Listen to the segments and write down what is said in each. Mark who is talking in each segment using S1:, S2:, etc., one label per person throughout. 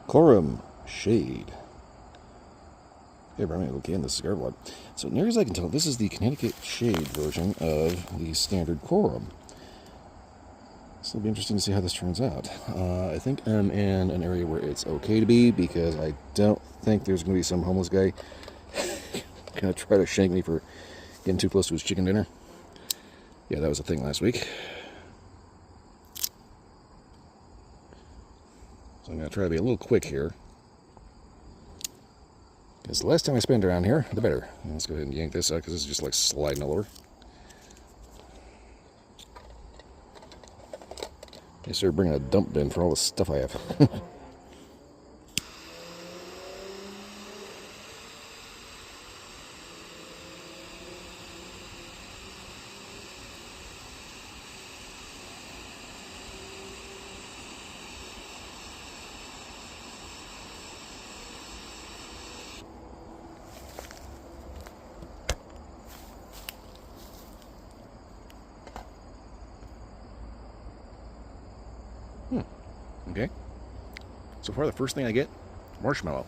S1: Quorum Shade. Hey, everybody, okay, in the Cigar Blood. So, near as I can tell, this is the Connecticut Shade version of the standard Quorum. So it'll be interesting to see how this turns out. I think I'm in an area where it's okay to be, because I don't think there's going to be some homeless guy going to try to shank me for getting too close to his chicken dinner. Yeah, that was a thing last week. So I'm going to try to be a little quick here, because the less time I spend around here, the better. Let's go ahead and yank this out, because this is just like sliding all over. I started bringing a dump bin for all the stuff I have. Okay. So far, the first thing I get, marshmallow.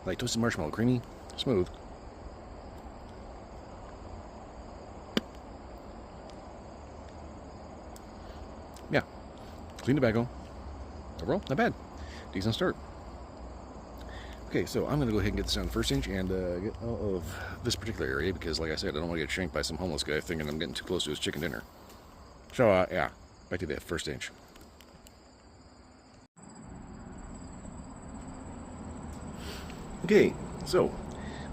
S1: Like toasted marshmallow, creamy, smooth. Yeah, clean tobacco. Overall, not bad. Decent start. Okay, so I'm going to go ahead and get this down the first inch and get out of this particular area, because, like I said, I don't want to get shanked by some homeless guy thinking I'm getting too close to his chicken dinner. So, yeah, back to the first inch. Okay, so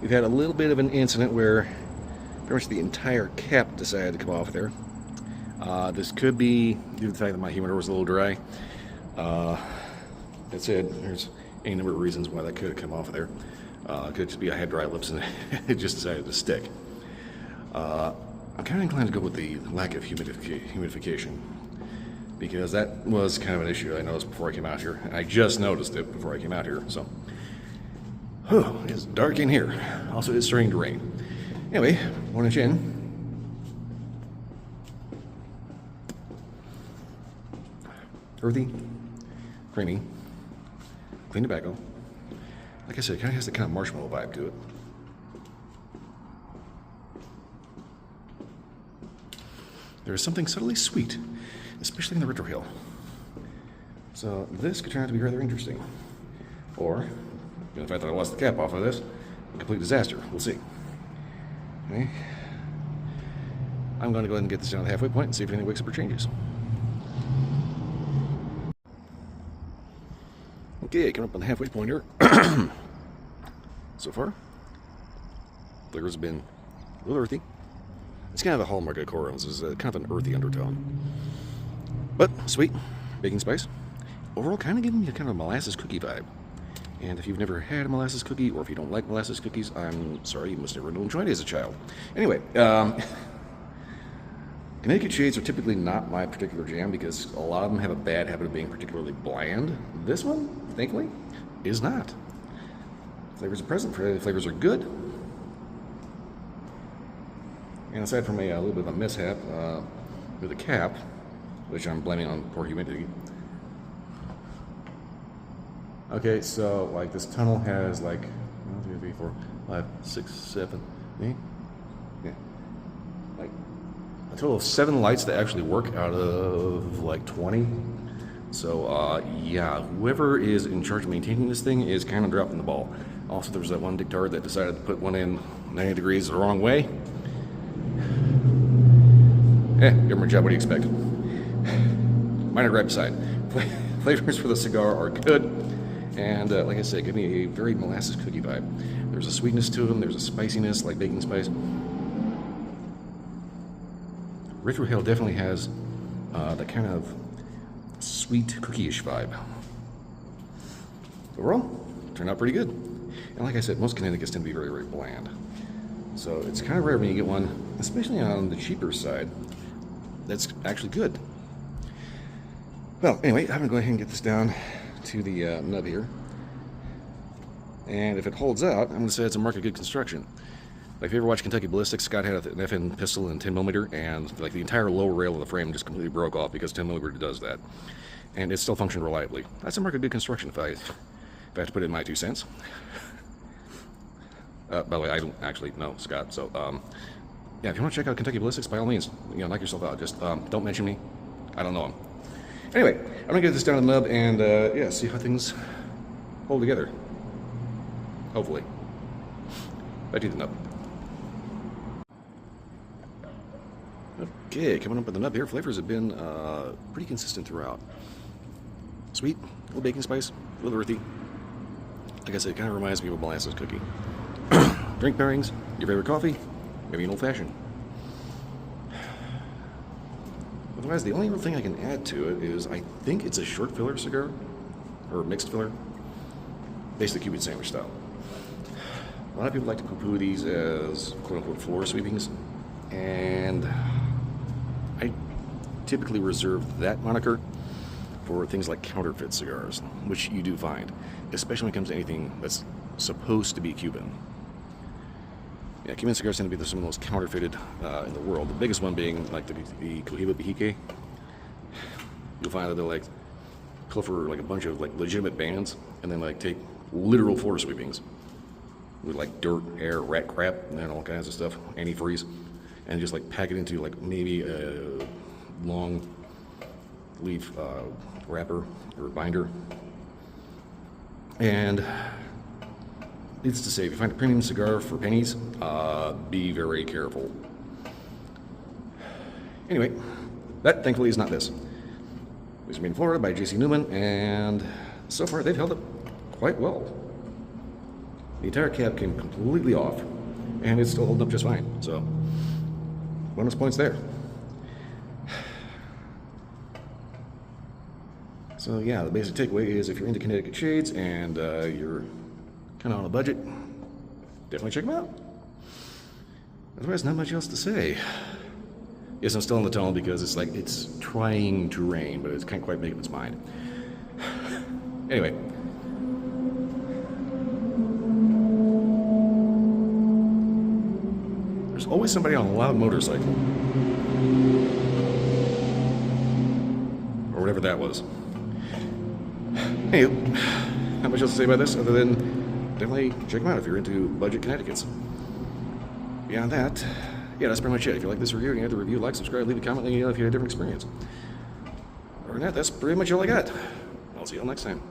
S1: we've had a little bit of an incident where pretty much the entire cap decided to come off there. This could be due to the fact that my humidor was a little dry. That said, there's any number of reasons why that could have come off of there. It could just be I had dry lips and it just decided to stick. I'm kind of inclined to go with the lack of humidification, because that was kind of an issue I noticed before I came out here. I just noticed it before I came out here, so. It's dark in here. Also, it's starting to rain. Anyway, 1 inch in. Earthy, creamy, clean tobacco. Like I said, it kind of has that kind of marshmallow vibe to it. There is something subtly sweet, especially in the retrohale. So this could turn out to be rather interesting. Or, given the fact that I lost the cap off of this, a complete disaster. We'll see. Okay. I'm going to go ahead and get this down to the halfway point and see if anything wakes up or changes. Okay, coming up on the halfway point here. So far, flavors have been a little earthy. It's kind of the hallmark of Quorums, is kind of an earthy undertone. But sweet, baking spice. Overall, kind of giving me a kind of molasses cookie vibe. And if you've never had a molasses cookie, or if you don't like molasses cookies, I'm sorry, you must never have enjoyed it as a child. Anyway, Connecticut Shades are typically not my particular jam, because a lot of them have a bad habit of being particularly bland. This one, thankfully, is not. Flavors are present, flavors are good. And aside from a little bit of a mishap with the cap, which I'm blaming on poor humidity. Okay, so like this tunnel has like 1, 2, 3, 4, 5, 6, 7, 8, yeah, like a total of 7 lights that actually work out of like 20. So yeah, whoever is in charge of maintaining this thing is kind of dropping the ball. Also, there was that one dictard that decided to put one in 90 degrees the wrong way. Government job, what do you expect? Minor gripe aside, flavors for the cigar are good. And like I said, give me a very molasses cookie vibe. There's a sweetness to them, there's a spiciness, like baking spice. Retrohale definitely has that kind of sweet cookie-ish vibe. Overall, turned out pretty good. And like I said, most Connecticut's tend to be very, very bland. So it's kind of rare when you get one, especially on the cheaper side, that's actually good. Well, anyway, I'm going to go ahead and get this down to the nub here. And if it holds out, I'm going to say it's a mark of good construction. Like if you ever watch Kentucky Ballistics, Scott had an FN pistol in 10mm, and like the entire lower rail of the frame just completely broke off because 10mm does that. and it still functioned reliably. That's a mark of good construction, if I have to put in my 2 cents. By the way, I don't actually know Scott, so yeah, if you want to check out Kentucky Ballistics, by all means, knock yourself out. Just don't mention me. I don't know him. Anyway, I'm gonna get this down to the nub and yeah, see how things hold together. Hopefully. Back to the nub. Okay, coming up with the nub here. Flavors have been pretty consistent throughout. Sweet, a little baking spice, a little earthy. Like I said, it kind of reminds me of a molasses cookie. Drink pairings, your favorite coffee, maybe an old-fashioned. Otherwise, the only real thing I can add to it is I think it's a short filler cigar, or mixed filler, basically Cuban sandwich style. A lot of people like to poo-poo these as quote-unquote floor sweepings, and I typically reserve that moniker for things like counterfeit cigars, which you do find, especially when it comes to anything that's supposed to be Cuban. Yeah, Cuban cigars tend to be some of the most counterfeited in the world. The biggest one being like the Cohiba Bijique. You'll find that they'll like call for like a bunch of like legitimate bands, and then like take literal floor sweepings with like dirt, air, rat crap, and all kinds of stuff, antifreeze, and just like pack it into like maybe a long leaf wrapper or binder. And needless to say, if you find a premium cigar for pennies, be very careful. Anyway, that thankfully is not this. These are made in Florida by J.C. Newman, and so far they've held up quite well. The entire cap came completely off, and it's still holding up just fine. So, bonus points there. So yeah, the basic takeaway is if you're into Connecticut shades and you're kind of on a budget, definitely check them out. Otherwise, not much else to say. Yes, I'm still in the tunnel because it's like it's trying to rain, but it can't quite make up its mind. Anyway. There's always somebody on a loud motorcycle. Or whatever that was. Anyway, not much else to say about this other than definitely check them out if you're into budget Connecticut's. Beyond that, yeah, that's pretty much it. If you like this review and you have to review, like, subscribe, leave a comment, let me know if you had a different experience. Other than that, that's pretty much all I got. I'll see you all next time.